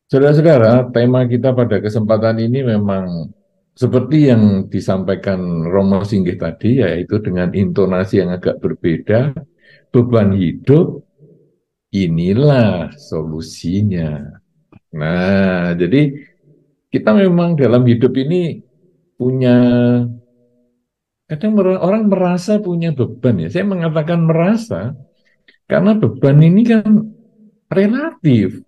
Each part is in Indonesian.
Saudara-saudara, tema kita pada kesempatan ini memang seperti yang disampaikan Romo Singgih tadi, yaitu dengan intonasi yang agak berbeda, beban hidup, inilah solusinya. Nah, jadi kita memang dalam hidup ini punya, kadang orang merasa punya beban ya. Saya mengatakan merasa, karena beban ini kan relatif.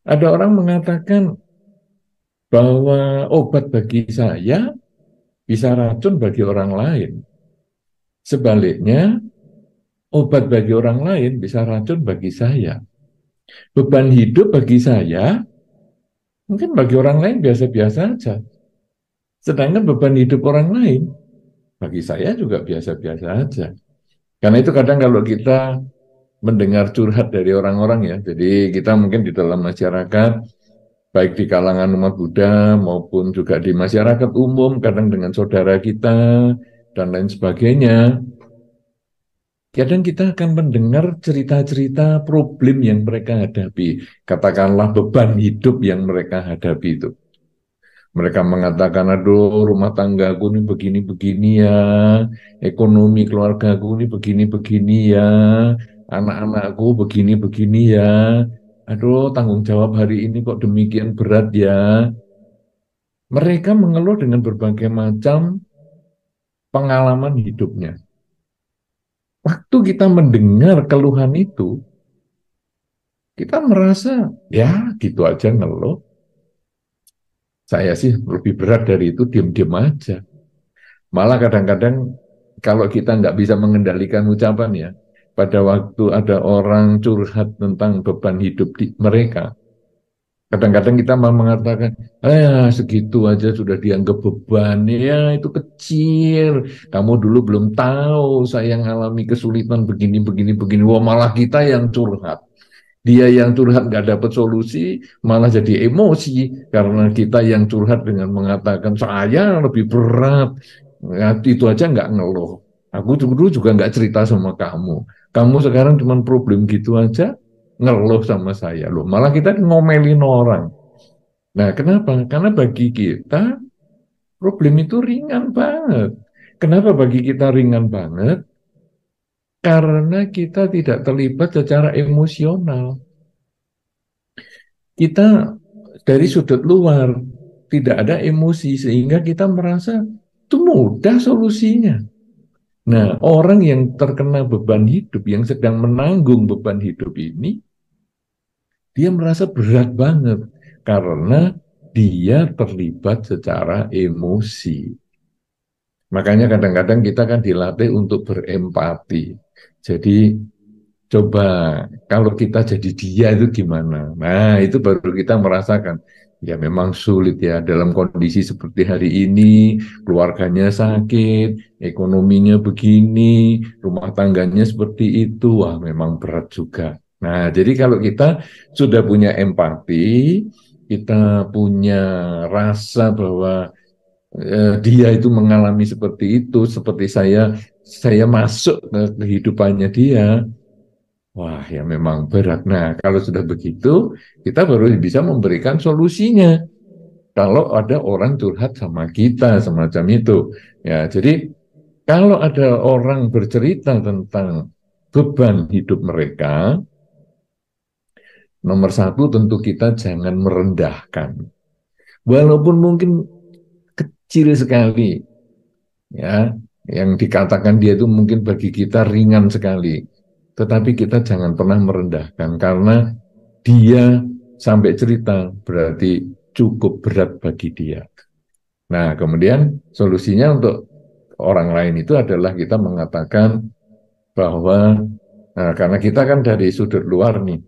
Ada orang mengatakan bahwa obat bagi saya bisa racun bagi orang lain. Sebaliknya, obat bagi orang lain bisa racun bagi saya. Beban hidup bagi saya, mungkin bagi orang lain biasa-biasa saja. Sedangkan beban hidup orang lain, bagi saya juga biasa-biasa saja. Karena itu kadang kalau kita mendengar curhat dari orang-orang ya, jadi kita mungkin di dalam masyarakat, baik di kalangan umat Buddha maupun juga di masyarakat umum, kadang dengan saudara kita, dan lain sebagainya, kadang kita akan mendengar cerita-cerita problem yang mereka hadapi. Katakanlah beban hidup yang mereka hadapi itu. Mereka mengatakan, aduh rumah tanggaku ini begini-begini ya, ekonomi keluargaku ini begini-begini ya, anak-anakku begini-begini ya, aduh tanggung jawab hari ini kok demikian berat ya. Mereka mengeluh dengan berbagai macam pengalaman hidupnya. Waktu kita mendengar keluhan itu, kita merasa, ya gitu aja ngeluh. Saya sih lebih berat dari itu, diam-diam aja. Malah kadang-kadang kalau kita nggak bisa mengendalikan ucapan ya, pada waktu ada orang curhat tentang beban hidup di mereka, kadang-kadang kita malah mengatakan, segitu aja sudah dianggap beban, ya itu kecil. Kamu dulu belum tahu saya ngalami kesulitan begini, begini, begini. Wah malah kita yang curhat. Dia yang curhat nggak dapat solusi, malah jadi emosi karena kita yang curhat dengan mengatakan saya lebih berat. Ya, itu aja nggak ngeluh. Aku dulu juga nggak cerita sama kamu. Kamu sekarang cuma problem gitu aja, ngeluh sama saya loh. Malah kita ngomelin orang. Nah, kenapa? Karena bagi kita problem itu ringan banget. Kenapa bagi kita ringan banget? Karena kita tidak terlibat secara emosional. Kita dari sudut luar tidak ada emosi sehingga kita merasa itu mudah solusinya. Nah, orang yang terkena beban hidup, yang sedang menanggung beban hidup ini, dia merasa berat banget karena dia terlibat secara emosi. Makanya kadang-kadang kita kan dilatih untuk berempati. Jadi coba kalau kita jadi dia itu gimana? Nah, itu baru kita merasakan. Ya memang sulit ya dalam kondisi seperti hari ini, keluarganya sakit, ekonominya begini, rumah tangganya seperti itu, wah memang berat juga. Nah, jadi kalau kita sudah punya empati, kita punya rasa bahwa dia itu mengalami seperti itu, seperti saya masuk ke kehidupannya dia. Wah, ya memang berat. Nah, kalau sudah begitu, kita baru bisa memberikan solusinya. Kalau ada orang curhat sama kita, semacam itu. Ya, jadi kalau ada orang bercerita tentang beban hidup mereka, nomor satu tentu kita jangan merendahkan. Walaupun mungkin kecil sekali, ya, yang dikatakan dia itu mungkin bagi kita ringan sekali. Tetapi kita jangan pernah merendahkan, karena dia sampai cerita berarti cukup berat bagi dia. Nah, kemudian solusinya untuk orang lain itu adalah kita mengatakan bahwa karena kita kan dari sudut luar nih,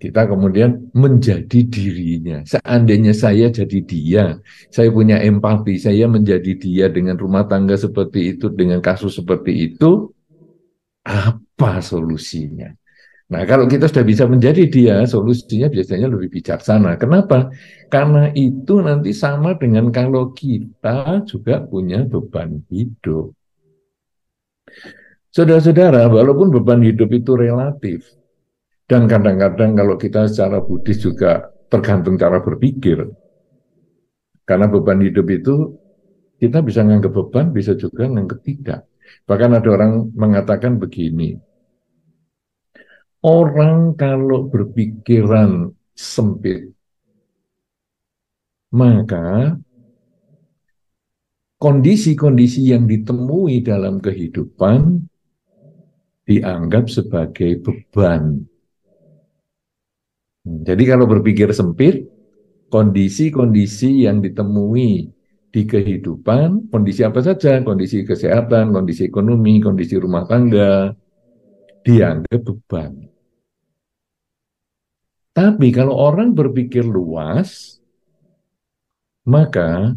kita kemudian menjadi dirinya. Seandainya saya jadi dia, saya punya empati, saya menjadi dia dengan rumah tangga seperti itu, dengan kasus seperti itu, apa solusinya? Nah, kalau kita sudah bisa menjadi dia, solusinya biasanya lebih bijaksana. Kenapa? Karena itu nanti sama dengan kalau kita juga punya beban hidup. Saudara-saudara, walaupun beban hidup itu relatif, Dan kadang-kadang kalau kita secara Buddhis juga tergantung cara berpikir. Karena beban hidup itu kita bisa nganggap beban, bisa juga nganggap tidak. Bahkan ada orang mengatakan begini, orang kalau berpikiran sempit, maka kondisi-kondisi yang ditemui dalam kehidupan dianggap sebagai beban. Jadi kalau berpikir sempit, kondisi-kondisi yang ditemui di kehidupan, kondisi apa saja, kondisi kesehatan, kondisi ekonomi, kondisi rumah tangga, dianggap beban. Tapi kalau orang berpikir luas, maka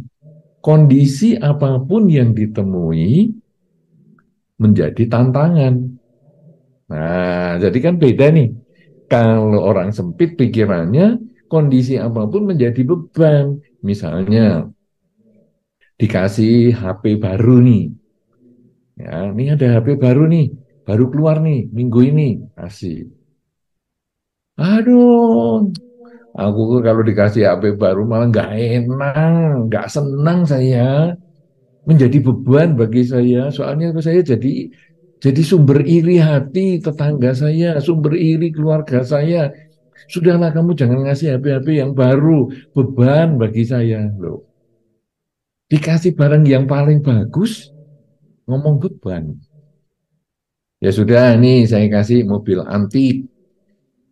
kondisi apapun yang ditemui menjadi tantangan. Nah, jadi kan beda nih. Kalau orang sempit pikirannya, kondisi apapun menjadi beban. Misalnya, dikasih HP baru nih. Ya, ini ada HP baru nih, baru keluar nih, minggu ini. Kasih. Aduh, aku kalau dikasih HP baru malah nggak enak, nggak senang saya. Menjadi beban bagi saya. Soalnya saya jadi sumber iri hati tetangga saya, sumber iri keluarga saya. Sudahlah kamu jangan ngasih HP-HP yang baru, beban bagi saya loh. Dikasih barang yang paling bagus, ngomong beban. Ya sudah, nih saya kasih mobil antik.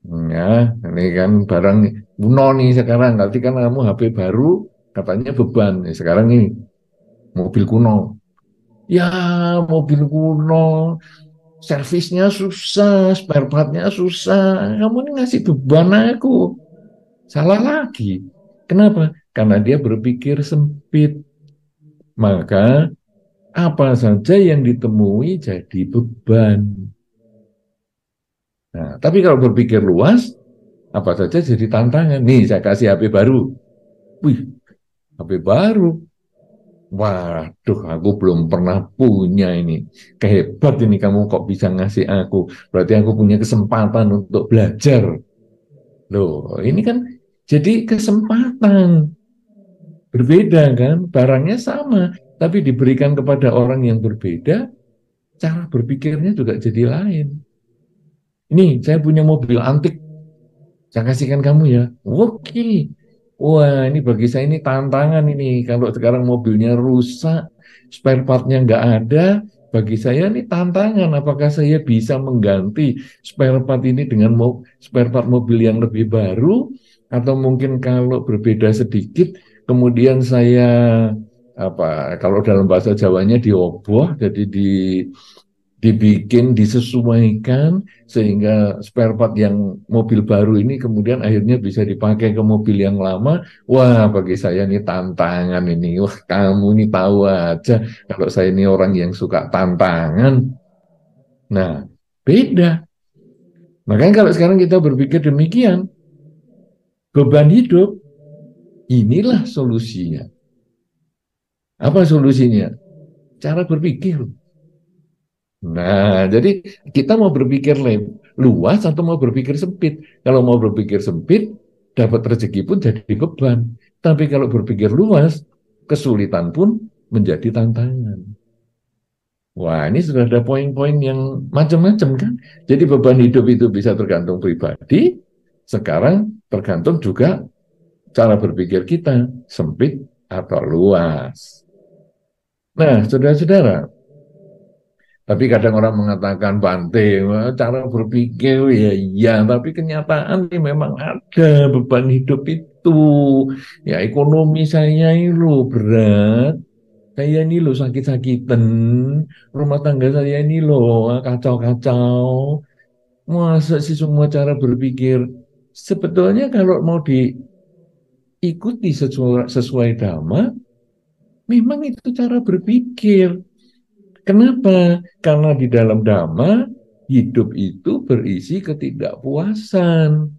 Ya, ini kan barang kuno nih sekarang. Nanti kan kamu HP baru, katanya beban. Ya, sekarang ini mobil kuno. Ya, mobil kuno, servisnya susah, spare partnya susah. Kamu ini ngasih beban aku. Salah lagi. Kenapa? Karena dia berpikir sempit. Maka apa saja yang ditemui jadi beban. Nah, tapi kalau berpikir luas, apa saja jadi tantangan. Nih, saya kasih HP baru. Wih, HP baru. Waduh, aku belum pernah punya ini. Kehebat ini kamu kok bisa ngasih aku. Berarti aku punya kesempatan untuk belajar. Loh, ini kan jadi kesempatan. Berbeda kan? Barangnya sama, tapi diberikan kepada orang yang berbeda, cara berpikirnya juga jadi lain. Ini saya punya mobil antik, saya kasihkan kamu ya. Oke. Wah, ini bagi saya ini tantangan ini. Kalau sekarang mobilnya rusak, spare partnya nggak ada, bagi saya ini tantangan. Apakah saya bisa mengganti spare part ini dengan spare part mobil yang lebih baru? Atau mungkin kalau berbeda sedikit, kemudian saya kalau dalam bahasa Jawanya dioboh, jadi dibikin, disesuaikan sehingga spare part yang mobil baru ini kemudian akhirnya bisa dipakai ke mobil yang lama. Wah, bagi saya ini tantangan ini. Wah, kamu ini tahu aja kalau saya ini orang yang suka tantangan. Nah, beda. Makanya kalau sekarang kita berpikir demikian, beban hidup, inilah solusinya. Apa solusinya? Cara berpikir. Nah, jadi kita mau berpikir luas atau mau berpikir sempit. Kalau mau berpikir sempit, dapat rezeki pun jadi beban. Tapi kalau berpikir luas, kesulitan pun menjadi tantangan. Wah, ini sudah ada poin-poin yang macam-macam kan. Jadi beban hidup itu bisa tergantung pribadi, sekarang tergantung juga cara berpikir kita, sempit atau luas. Nah, saudara-saudara, tapi kadang orang mengatakan Bante, cara berpikir ya iya, tapi kenyataan ini memang ada beban hidup itu. Ya ekonomi saya ini loh berat, saya ini loh sakit-sakitan, rumah tangga saya ini loh kacau-kacau. Masa sih semua cara berpikir? Sebetulnya kalau mau diikuti sesuai dhamma, memang itu cara berpikir. Kenapa? Karena di dalam dhamma, hidup itu berisi ketidakpuasan.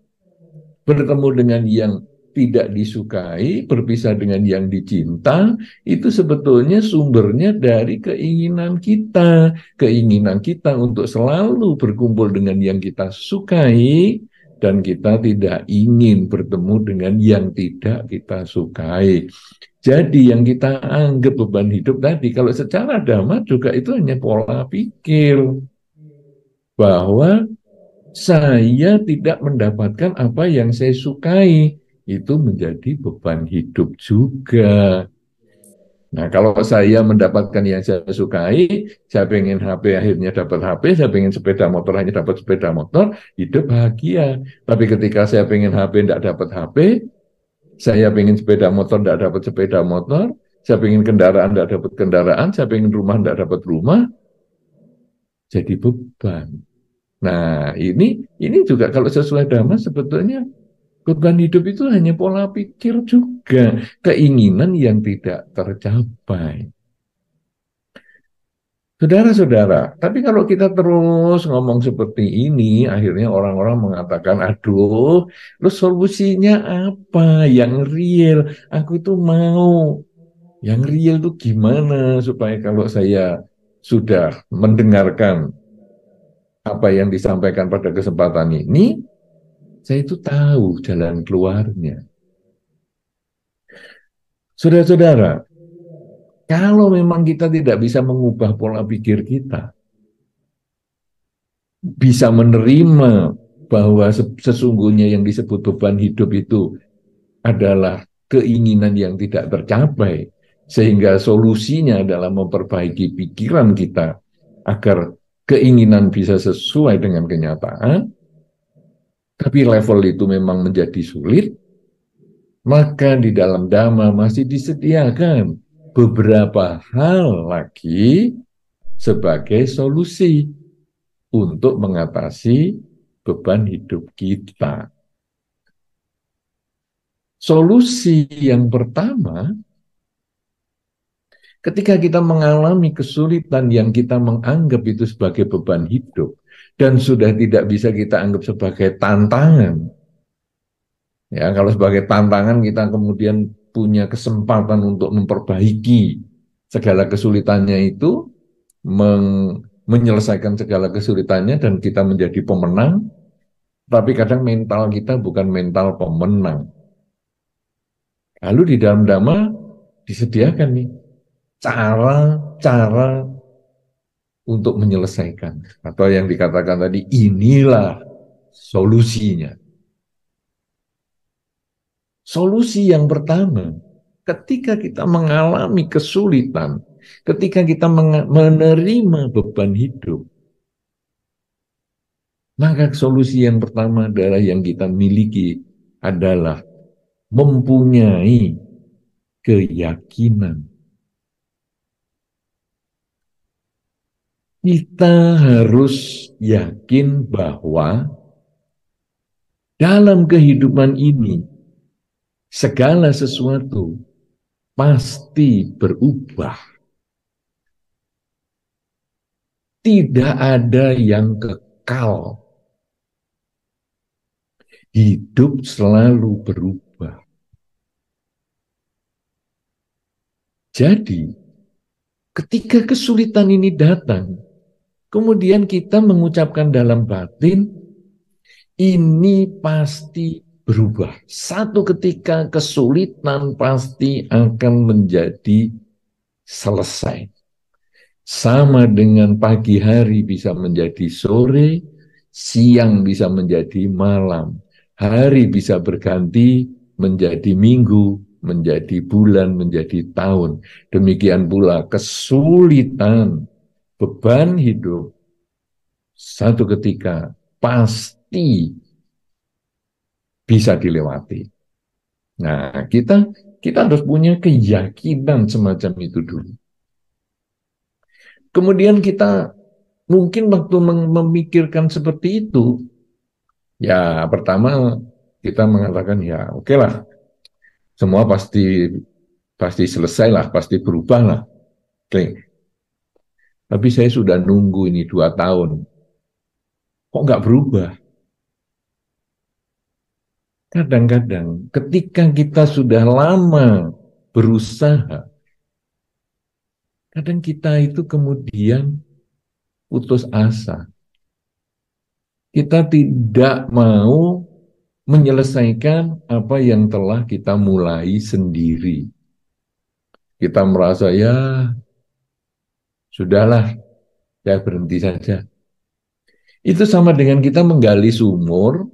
Bertemu dengan yang tidak disukai, berpisah dengan yang dicinta, itu sebetulnya sumbernya dari keinginan kita. Keinginan kita untuk selalu berkumpul dengan yang kita sukai, dan kita tidak ingin bertemu dengan yang tidak kita sukai. Jadi yang kita anggap beban hidup tadi, kalau secara dhamma juga itu hanya pola pikir bahwa saya tidak mendapatkan apa yang saya sukai. Itu menjadi beban hidup juga. Nah, kalau saya mendapatkan yang saya sukai, saya pengen HP akhirnya dapat HP, saya pengen sepeda motor hanya dapat sepeda motor, hidup bahagia. Tapi ketika saya pengen HP tidak dapat HP, saya pengen sepeda motor tidak dapat sepeda motor, saya pengen kendaraan tidak dapat kendaraan, saya pengen rumah tidak dapat rumah, jadi beban. Nah, ini juga kalau sesuai dhamma sebetulnya beban hidup itu hanya pola pikir juga, keinginan yang tidak tercapai. Saudara-saudara, tapi kalau kita terus ngomong seperti ini, akhirnya orang-orang mengatakan, aduh, lu solusinya apa yang real? Aku itu mau. Yang real itu gimana supaya kalau saya sudah mendengarkan apa yang disampaikan pada kesempatan ini, saya itu tahu jalan keluarnya. Saudara-saudara, kalau memang kita tidak bisa mengubah pola pikir kita, bisa menerima bahwa sesungguhnya yang disebut beban hidup itu adalah keinginan yang tidak tercapai, sehingga solusinya adalah memperbaiki pikiran kita agar keinginan bisa sesuai dengan kenyataan, tapi level itu memang menjadi sulit, maka di dalam Dhamma masih disediakan beberapa hal lagi sebagai solusi untuk mengatasi beban hidup kita. Solusi yang pertama, ketika kita mengalami kesulitan yang kita menganggap itu sebagai beban hidup dan sudah tidak bisa kita anggap sebagai tantangan, ya kalau sebagai tantangan kita kemudian punya kesempatan untuk memperbaiki segala kesulitannya itu, menyelesaikan segala kesulitannya dan kita menjadi pemenang, tapi kadang mental kita bukan mental pemenang. Lalu di dalam Dhamma disediakan nih cara-cara untuk menyelesaikan. Atau yang dikatakan tadi, inilah solusinya. Solusi yang pertama, ketika kita mengalami kesulitan, ketika kita menerima beban hidup, maka solusi yang pertama adalah yang kita miliki adalah mempunyai keyakinan. Kita harus yakin bahwa dalam kehidupan ini segala sesuatu pasti berubah. Tidak ada yang kekal. Hidup selalu berubah. Jadi, ketika kesulitan ini datang, kemudian kita mengucapkan dalam batin, ini pasti berubah. Satu ketika kesulitan pasti akan menjadi selesai. Sama dengan pagi hari bisa menjadi sore, siang bisa menjadi malam. Hari bisa berganti menjadi minggu, menjadi bulan, menjadi tahun. Demikian pula kesulitan, beban hidup, satu ketika pasti bisa dilewati. Nah, kita harus punya keyakinan semacam itu dulu. Kemudian kita mungkin waktu memikirkan seperti itu, ya pertama kita mengatakan ya oke lah, semua pasti selesai lah, pasti berubah lah. Oke. Tapi saya sudah nunggu ini 2 tahun, kok nggak berubah? Kadang-kadang ketika kita sudah lama berusaha, kadang kita itu kemudian putus asa. Kita tidak mau menyelesaikan apa yang telah kita mulai sendiri. Kita merasa ya sudahlah, ya berhenti saja. Itu sama dengan kita menggali sumur.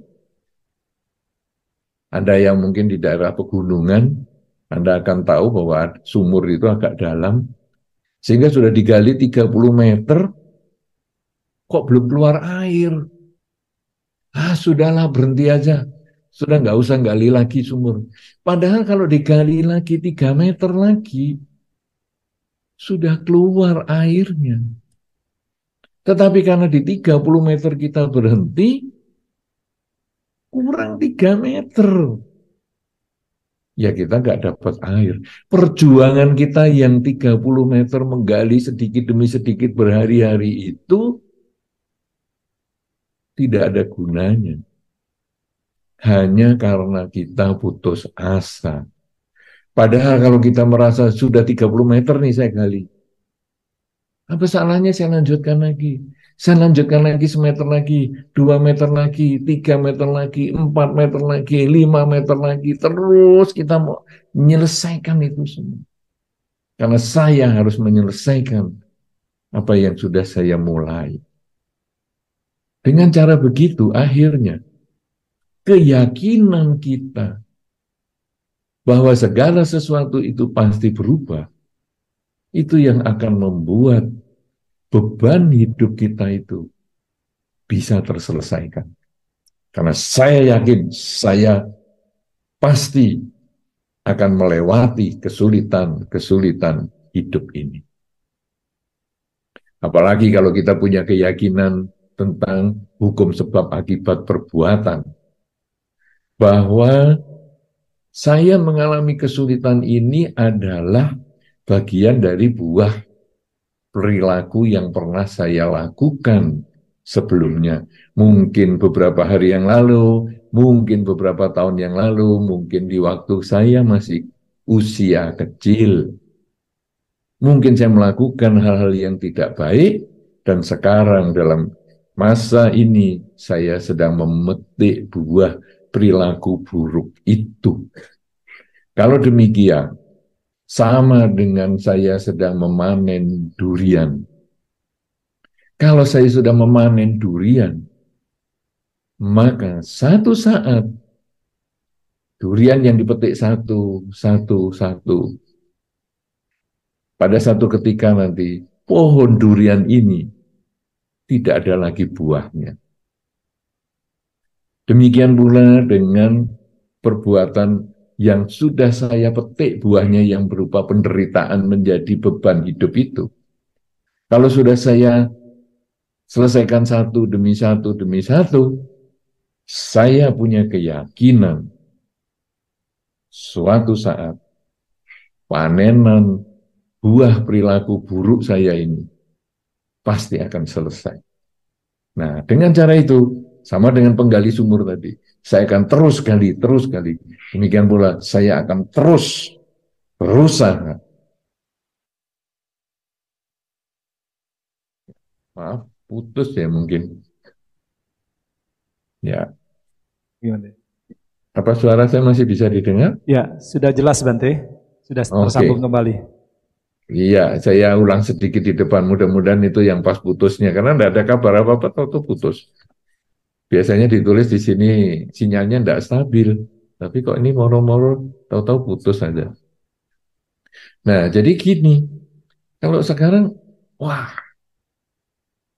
Anda yang mungkin di daerah pegunungan, Anda akan tahu bahwa sumur itu agak dalam, sehingga sudah digali 30 meter, kok belum keluar air. Sudahlah berhenti aja. Sudah nggak usah gali lagi sumur. Padahal kalau digali lagi 3 meter lagi, sudah keluar airnya. Tetapi karena di 30 meter kita berhenti, kurang 3 meter. Ya kita nggak dapat air. Perjuangan kita yang 30 meter menggali sedikit demi sedikit berhari-hari itu tidak ada gunanya. Hanya karena kita putus asa. Padahal kalau kita merasa sudah 30 meter nih saya gali. Apa salahnya saya lanjutkan lagi? Saya lanjutkan lagi semeter lagi, 2 meter lagi, 3 meter lagi, 4 meter lagi, 5 meter lagi. Terus kita mau menyelesaikan itu semua. Karena saya harus menyelesaikan apa yang sudah saya mulai. Dengan cara begitu, akhirnya keyakinan kita bahwa segala sesuatu itu pasti berubah, itu yang akan membuat beban hidup kita itu bisa terselesaikan. Karena saya yakin, saya pasti akan melewati kesulitan-kesulitan hidup ini. Apalagi kalau kita punya keyakinan tentang hukum sebab akibat perbuatan, bahwa saya mengalami kesulitan ini adalah bagian dari buah perilaku yang pernah saya lakukan sebelumnya. Mungkin beberapa hari yang lalu, mungkin beberapa tahun yang lalu, mungkin di waktu saya masih usia kecil. Mungkin saya melakukan hal-hal yang tidak baik, dan sekarang dalam masa ini saya sedang memetik buah perilaku buruk itu. Kalau demikian, sama dengan saya sedang memanen durian. Kalau saya sudah memanen durian, maka satu saat durian yang dipetik satu, pada satu ketika nanti pohon durian ini tidak ada lagi buahnya. Demikian pula dengan perbuatan yang sudah saya petik buahnya yang berupa penderitaan menjadi beban hidup itu. Kalau sudah saya selesaikan satu demi satu demi satu, saya punya keyakinan suatu saat panenan buah perilaku buruk saya ini pasti akan selesai. Nah, dengan cara itu, sama dengan penggali sumur tadi, saya akan terus gali, terus gali. Demikian pula saya akan terus berusaha. Maaf, putus ya mungkin. Ya. Gimana? Apa suara saya masih bisa didengar? Ya, sudah jelas Bante. Sudah tersambung kembali. Iya, saya ulang sedikit di depan. Mudah-mudahan itu yang pas putusnya. Karena tidak ada kabar apa-apa, tahu-tahu putus. Biasanya ditulis di sini sinyalnya tidak stabil. Tapi kok ini moro-moro, tahu-tahu putus saja. Nah, jadi gini. Kalau sekarang, wah,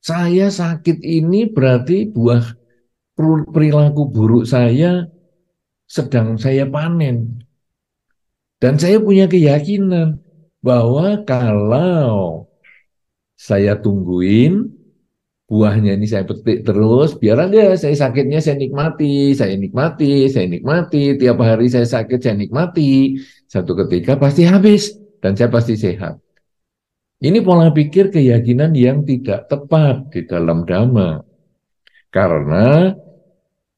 saya sakit ini berarti buah perilaku buruk saya sedang saya panen. Dan saya punya keyakinan bahwa kalau saya tungguin buahnya ini saya petik terus, biar aja saya sakitnya saya nikmati, saya nikmati, saya nikmati, tiap hari saya sakit saya nikmati, satu ketika pasti habis dan saya pasti sehat. Ini pola pikir keyakinan yang tidak tepat di dalam Dhamma. Karena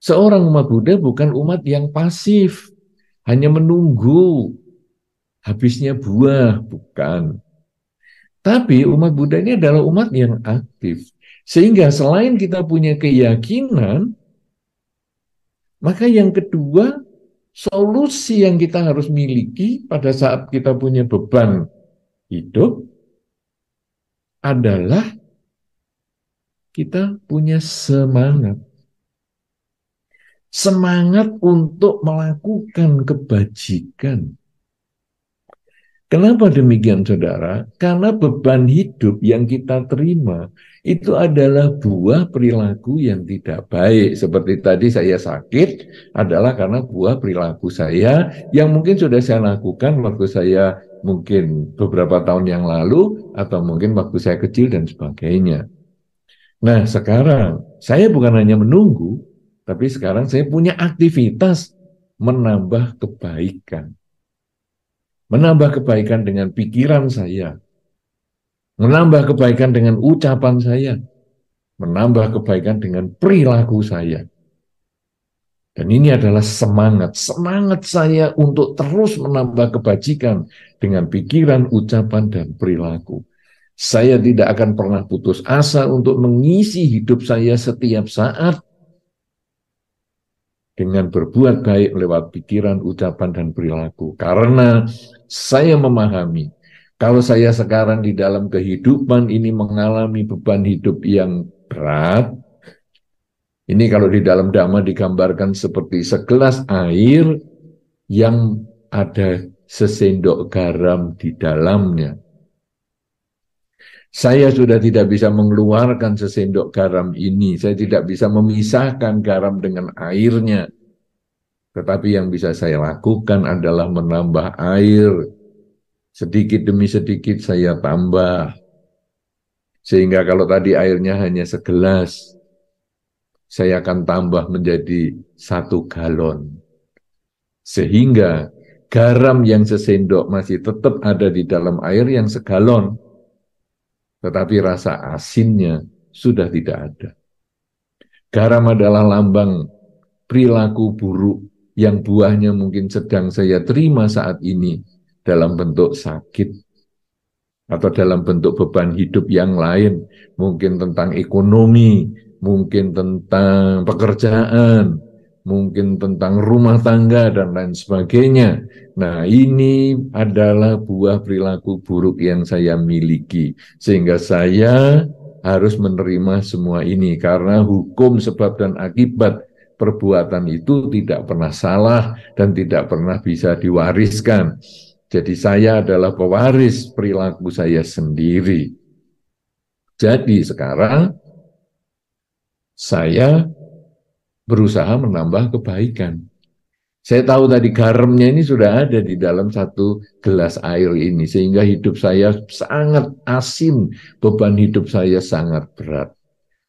seorang umat Buddha bukan umat yang pasif, hanya menunggu habisnya buah, bukan. Tapi umat Buddha ini adalah umat yang aktif. Sehingga selain kita punya keyakinan Maka yang kedua, solusi yang kita harus miliki pada saat kita punya beban hidup adalah kita punya semangat. Semangat untuk melakukan kebajikan. Kenapa demikian, saudara? Karena beban hidup yang kita terima itu adalah buah perilaku yang tidak baik. Seperti tadi saya sakit adalah karena buah perilaku saya yang mungkin sudah saya lakukan waktu saya mungkin beberapa tahun yang lalu atau mungkin waktu saya kecil dan sebagainya. Nah, sekarang saya bukan hanya menunggu, tapi sekarang saya punya aktivitas menambah kebaikan. Menambah kebaikan dengan pikiran saya, menambah kebaikan dengan ucapan saya, menambah kebaikan dengan perilaku saya. Dan ini adalah semangat saya untuk terus menambah kebajikan dengan pikiran, ucapan, dan perilaku. Saya tidak akan pernah putus asa untuk mengisi hidup saya setiap saat dengan berbuat baik lewat pikiran, ucapan, dan perilaku. Karena saya memahami, kalau saya sekarang di dalam kehidupan ini mengalami beban hidup yang berat, ini kalau di dalam Dhamma digambarkan seperti segelas air yang ada sesendok garam di dalamnya. Saya sudah tidak bisa mengeluarkan sesendok garam ini, saya tidak bisa memisahkan garam dengan airnya. Tetapi yang bisa saya lakukan adalah menambah air. Sedikit demi sedikit saya tambah. Sehingga kalau tadi airnya hanya segelas, saya akan tambah menjadi 1 galon. Sehingga garam yang sesendok masih tetap ada di dalam air yang segalon. Tetapi rasa asinnya sudah tidak ada. Garam adalah lambang perilaku buruk yang buahnya mungkin sedang saya terima saat ini dalam bentuk sakit atau dalam bentuk beban hidup yang lain, mungkin tentang ekonomi, mungkin tentang pekerjaan, mungkin tentang rumah tangga dan lain sebagainya. Nah, ini adalah buah perilaku buruk yang saya miliki, sehingga saya harus menerima semua ini karena hukum sebab dan akibat perbuatan itu tidak pernah salah dan tidak pernah bisa diwariskan. Jadi saya adalah pewaris perilaku saya sendiri. Jadi sekarang saya berusaha menambah kebaikan. Saya tahu tadi garamnya ini sudah ada di dalam 1 gelas air ini, sehingga hidup saya sangat asin, beban hidup saya sangat berat.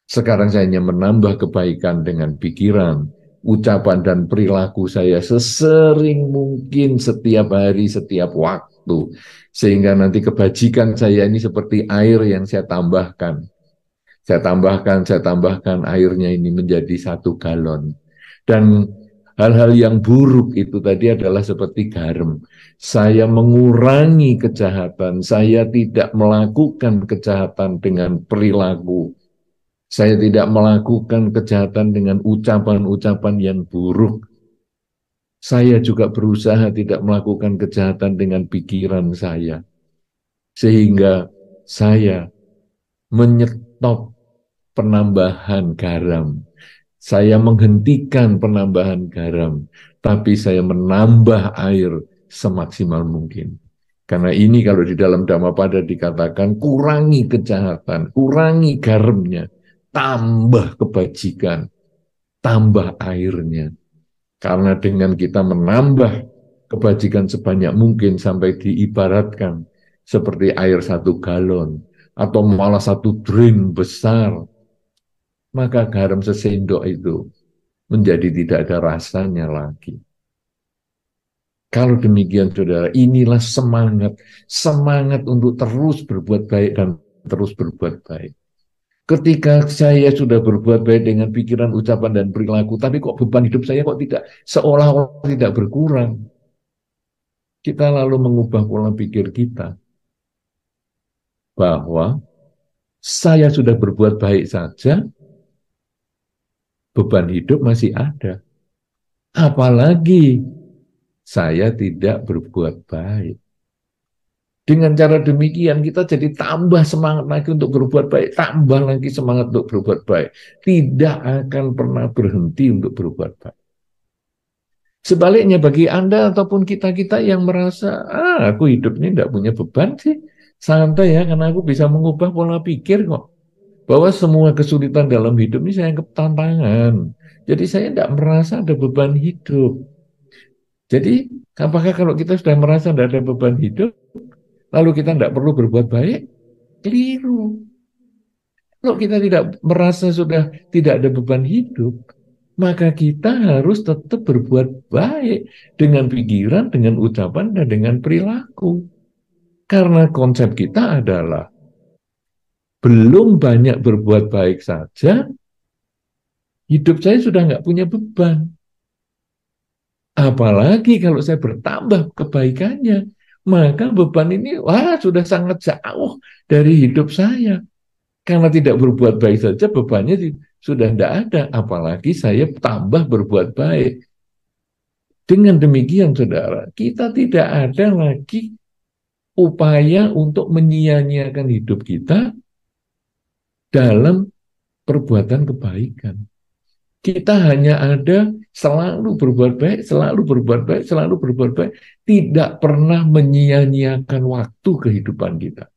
Sekarang saya hanya menambah kebaikan dengan pikiran, ucapan dan perilaku saya sesering mungkin setiap hari, setiap waktu. Sehingga nanti kebajikan saya ini seperti air yang saya tambahkan. Saya tambahkan airnya ini menjadi 1 galon. Dan hal-hal yang buruk itu tadi adalah seperti garam. Saya mengurangi kejahatan, saya tidak melakukan kejahatan dengan perilaku. Saya tidak melakukan kejahatan dengan ucapan-ucapan yang buruk. Saya juga berusaha tidak melakukan kejahatan dengan pikiran saya. Sehingga saya menyetop penambahan garam. Saya menghentikan penambahan garam, tapi saya menambah air semaksimal mungkin. Karena ini kalau di dalam Dhammapada dikatakan kurangi kejahatan, kurangi garamnya, tambah kebajikan, tambah airnya. Karena dengan kita menambah kebajikan sebanyak mungkin sampai diibaratkan seperti air 1 galon, atau malah 1 drain besar, maka garam sesendok itu menjadi tidak ada rasanya lagi. Kalau demikian, saudara, inilah semangat untuk terus berbuat baik dan terus berbuat baik. Ketika saya sudah berbuat baik dengan pikiran, ucapan, dan perilaku, tapi kok beban hidup saya kok tidak, seolah-olah tidak berkurang. Kita lalu mengubah pola pikir kita, bahwa saya sudah berbuat baik saja, beban hidup masih ada. apalagi saya tidak berbuat baik. Dengan cara demikian kita jadi tambah semangat lagi untuk berbuat baik, tambah lagi semangat untuk berbuat baik. Tidak akan pernah berhenti untuk berbuat baik. Sebaliknya bagi Anda ataupun kita-kita yang merasa, aku hidup ini tidak punya beban sih, santai ya, karena aku bisa mengubah pola pikir kok. Bahwa semua kesulitan dalam hidup ini saya anggap tantangan. Jadi saya tidak merasa ada beban hidup. Jadi apakah kalau kita sudah merasa tidak ada beban hidup, lalu kita tidak perlu berbuat baik? Keliru. Kalau kita tidak merasa sudah tidak ada beban hidup, maka kita harus tetap berbuat baik dengan pikiran, dengan ucapan, dan dengan perilaku. Karena konsep kita adalah belum banyak berbuat baik saja, hidup saya sudah nggak punya beban. Apalagi kalau saya bertambah kebaikannya, maka beban ini sudah sangat jauh dari hidup saya. Karena tidak berbuat baik saja bebannya sudah tidak ada, apalagi saya tambah berbuat baik. Dengan demikian, saudara, kita tidak ada lagi upaya untuk menyia-nyiakan hidup kita dalam perbuatan kebaikan. Kita hanya ada selalu berbuat baik, selalu berbuat baik, selalu berbuat baik, tidak pernah menyia-nyiakan waktu kehidupan kita.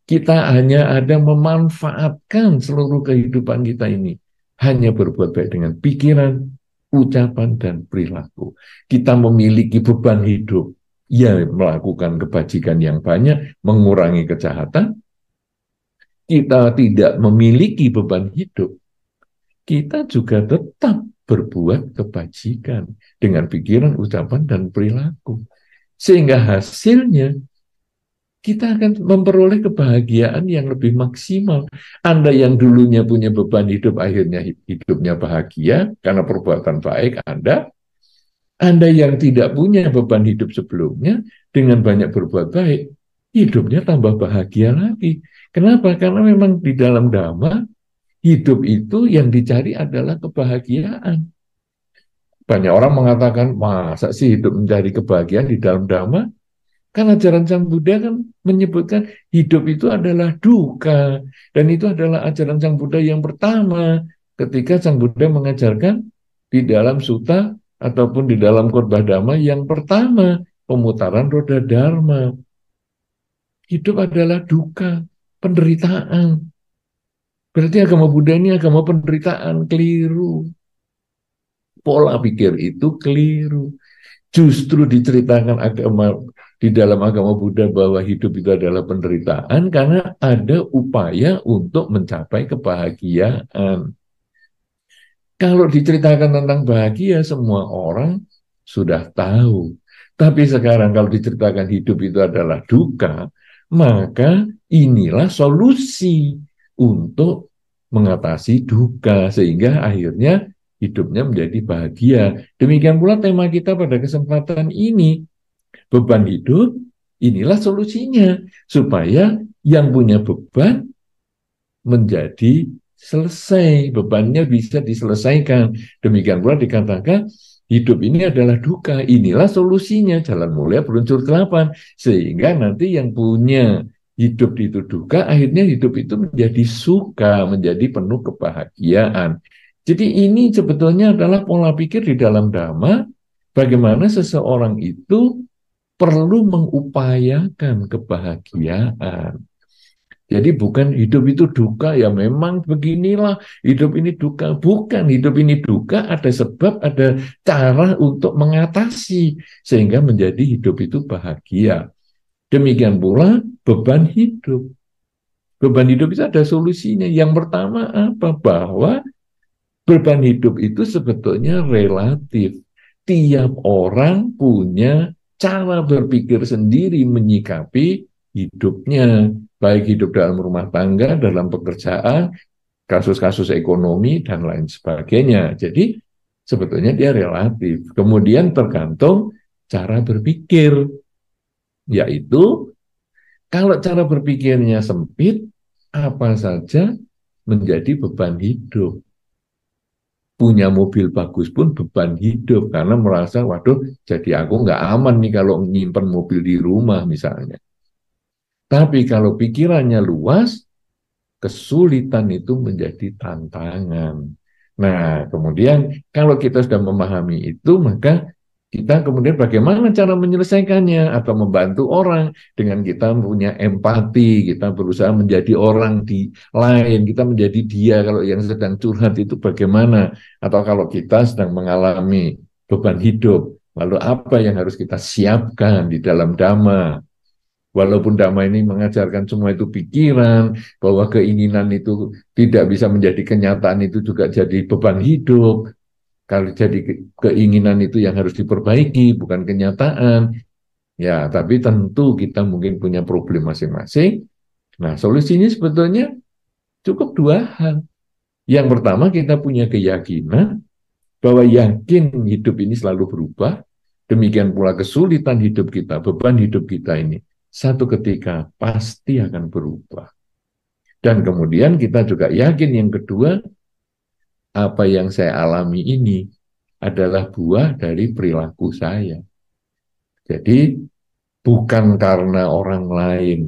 Kita hanya ada memanfaatkan seluruh kehidupan kita ini. Hanya berbuat baik dengan pikiran, ucapan, dan perilaku. Kita memiliki beban hidup. Ya, melakukan kebajikan yang banyak, mengurangi kejahatan. Kita tidak memiliki beban hidup. Kita juga tetap berbuat kebajikan dengan pikiran, ucapan, dan perilaku. Sehingga hasilnya kita akan memperoleh kebahagiaan yang lebih maksimal. Anda yang dulunya punya beban hidup, akhirnya hidupnya bahagia karena perbuatan baik Anda. Anda yang tidak punya beban hidup sebelumnya, dengan banyak berbuat baik, hidupnya tambah bahagia lagi. Kenapa? Karena memang di dalam Dhamma, hidup itu yang dicari adalah kebahagiaan. Banyak orang mengatakan, masa sih hidup mencari kebahagiaan di dalam Dhamma? Kan ajaran Sang Buddha kan menyebutkan hidup itu adalah duka. Dan itu adalah ajaran Sang Buddha yang pertama ketika Sang Buddha mengajarkan di dalam sutta ataupun di dalam khotbah Dhamma yang pertama, pemutaran roda Dharma. Hidup adalah duka, penderitaan. Berarti agama Buddha ini agama penderitaan, keliru. Pola pikir itu keliru. Justru diceritakan agama di dalam agama Buddha bahwa hidup itu adalah penderitaan karena ada upaya untuk mencapai kebahagiaan. Kalau diceritakan tentang bahagia, semua orang sudah tahu. Tapi sekarang kalau diceritakan hidup itu adalah duka, maka inilah solusi untuk mengatasi duka sehingga akhirnya hidupnya menjadi bahagia. Demikian pula tema kita pada kesempatan ini, beban hidup, inilah solusinya. Supaya yang punya beban menjadi selesai, bebannya bisa diselesaikan. Demikian pula dikatakan, hidup ini adalah duka, inilah solusinya. Jalan mulia berunsur 8. Sehingga nanti yang punya hidup itu duka, akhirnya hidup itu menjadi suka, menjadi penuh kebahagiaan. Jadi ini sebetulnya adalah pola pikir di dalam Dhamma, bagaimana seseorang itu perlu mengupayakan kebahagiaan. Jadi bukan hidup itu duka, ya memang beginilah, hidup ini duka. Bukan, hidup ini duka, ada sebab, ada cara untuk mengatasi, sehingga menjadi hidup itu bahagia. Demikian pula beban hidup. Beban hidup itu ada solusinya. Yang pertama apa? Bahwa beban hidup itu sebetulnya relatif. Tiap orang punya cara berpikir sendiri menyikapi hidupnya. Baik hidup dalam rumah tangga, dalam pekerjaan, kasus-kasus ekonomi, dan lain sebagainya. Jadi sebetulnya dia relatif. Kemudian tergantung cara berpikir. Yaitu kalau cara berpikirnya sempit, apa saja menjadi beban hidup. punya mobil bagus pun beban hidup karena merasa, waduh, jadi aku nggak aman nih kalau nyimpen mobil di rumah misalnya. Tapi kalau pikirannya luas, kesulitan itu menjadi tantangan. Nah, kemudian kalau kita sudah memahami itu, maka kita kemudian bagaimana cara menyelesaikannya atau membantu orang dengan kita punya empati, kita berusaha menjadi orang di lain, kita menjadi dia kalau yang sedang curhat itu bagaimana, atau kalau kita sedang mengalami beban hidup, lalu apa yang harus kita siapkan di dalam dhamma. Walaupun dhamma ini mengajarkan semua itu pikiran, bahwa keinginan itu tidak bisa menjadi kenyataan, itu juga jadi beban hidup. Kalau jadi keinginan itu yang harus diperbaiki, bukan kenyataan. Ya, tapi tentu kita mungkin punya problem masing-masing. Nah, solusinya sebetulnya cukup dua hal. Yang pertama, kita punya keyakinan bahwa yakin hidup ini selalu berubah. Demikian pula kesulitan hidup kita, beban hidup kita ini satu ketika pasti akan berubah. Dan kemudian kita juga yakin yang kedua, apa yang saya alami ini adalah buah dari perilaku saya. Jadi bukan karena orang lain.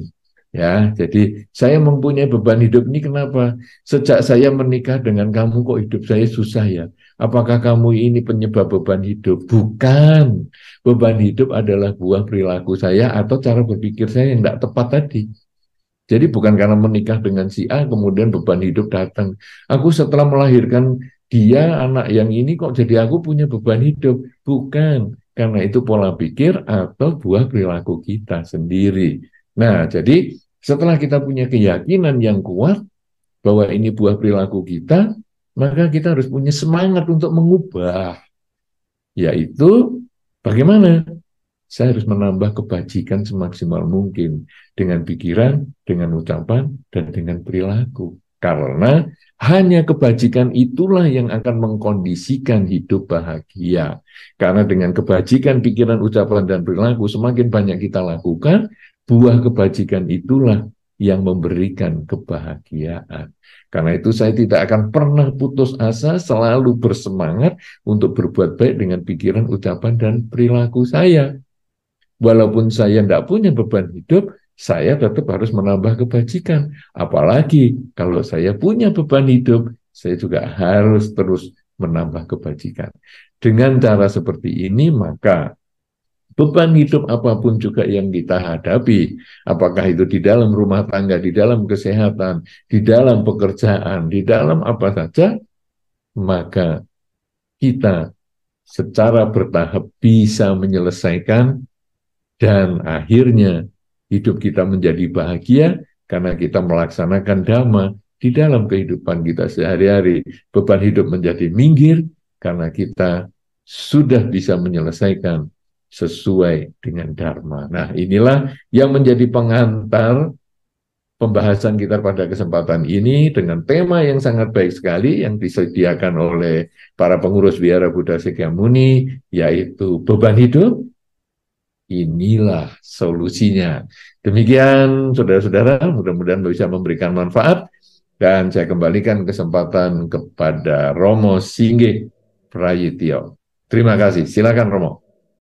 Ya, jadi saya mempunyai beban hidup ini kenapa? Sejak saya menikah dengan kamu kok hidup saya susah ya? Apakah kamu ini penyebab beban hidup? Bukan. Beban hidup adalah buah perilaku saya atau cara berpikir saya yang tidak tepat tadi. Jadi bukan karena menikah dengan si A kemudian beban hidup datang. Aku setelah melahirkan dia, anak yang ini kok jadi aku punya beban hidup. Bukan. Karena itu pola pikir atau buah perilaku kita sendiri. Nah, jadi setelah kita punya keyakinan yang kuat bahwa ini buah perilaku kita, maka kita harus punya semangat untuk mengubah. Yaitu bagaimana? Saya harus menambah kebajikan semaksimal mungkin dengan pikiran, dengan ucapan, dan dengan perilaku. Karena hanya kebajikan itulah yang akan mengkondisikan hidup bahagia. Karena dengan kebajikan, pikiran, ucapan, dan perilaku semakin banyak kita lakukan, buah kebajikan itulah yang memberikan kebahagiaan. Karena itu saya tidak akan pernah putus asa, selalu bersemangat untuk berbuat baik dengan pikiran, ucapan, dan perilaku saya. Walaupun saya tidak punya beban hidup, saya tetap harus menambah kebajikan. Apalagi kalau saya punya beban hidup, saya juga harus terus menambah kebajikan. Dengan cara seperti ini, maka beban hidup apapun juga yang kita hadapi, apakah itu di dalam rumah tangga, di dalam kesehatan, di dalam pekerjaan, di dalam apa saja, maka kita secara bertahap bisa menyelesaikan dan akhirnya hidup kita menjadi bahagia karena kita melaksanakan dhamma di dalam kehidupan kita sehari-hari. Beban hidup menjadi minggir karena kita sudah bisa menyelesaikan sesuai dengan dharma. Nah, inilah yang menjadi pengantar pembahasan kita pada kesempatan ini dengan tema yang sangat baik sekali yang disediakan oleh para pengurus Wihara Buddha Sikyamuni, yaitu beban hidup. Inilah solusinya. Demikian, saudara-saudara, mudah-mudahan bisa memberikan manfaat. Dan saya kembalikan kesempatan kepada Romo Singge Prayityo. Terima kasih. Silakan, Romo.